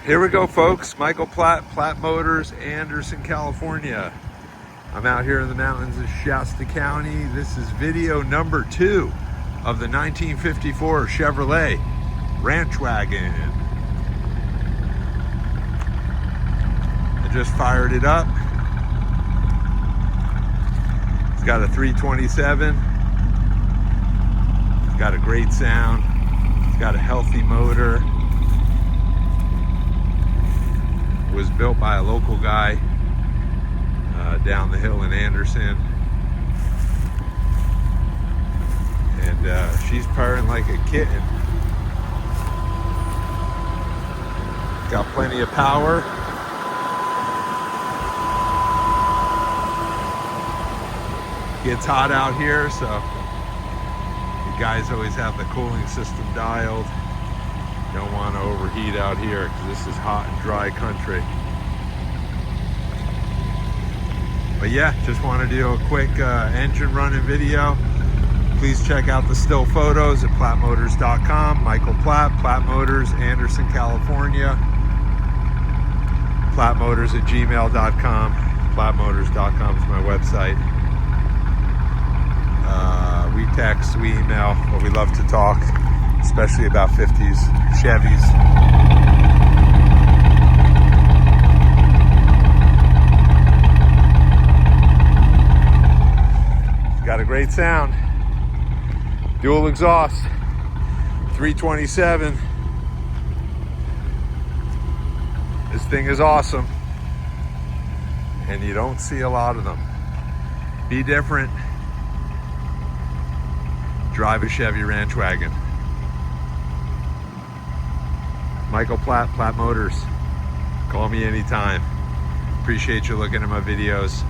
Here we go, folks. Michael Platt, Platt Motors, Anderson, California. I'm out here in the mountains of Shasta County. This is video number 2 of the 1954 Chevrolet Ranch Wagon. I just fired it up. It's got a 327. It's got a great sound. It's got a healthy motor. It was built by a local guy down the hill in Anderson. And she's purring like a kitten. Got plenty of power. Gets hot out here, so you guys always have the cooling system dialed. Don't want to overheat out here because this is hot and dry country. But yeah, just want to do a quick engine running video. Please check out the still photos at plattmotors.com. Michael Platt, Platt Motors, Anderson, California. Plattmotors@gmail.com. Plattmotors.com is my website. We text, we email, but we love to talk, especially about 50s, Chevys. Got a great sound. Dual exhaust, 327. This thing is awesome, and you don't see a lot of them. Be different. Drive a Chevy Ranch Wagon. Michael Platt, Platt Motors. Call me anytime. Appreciate you looking at my videos.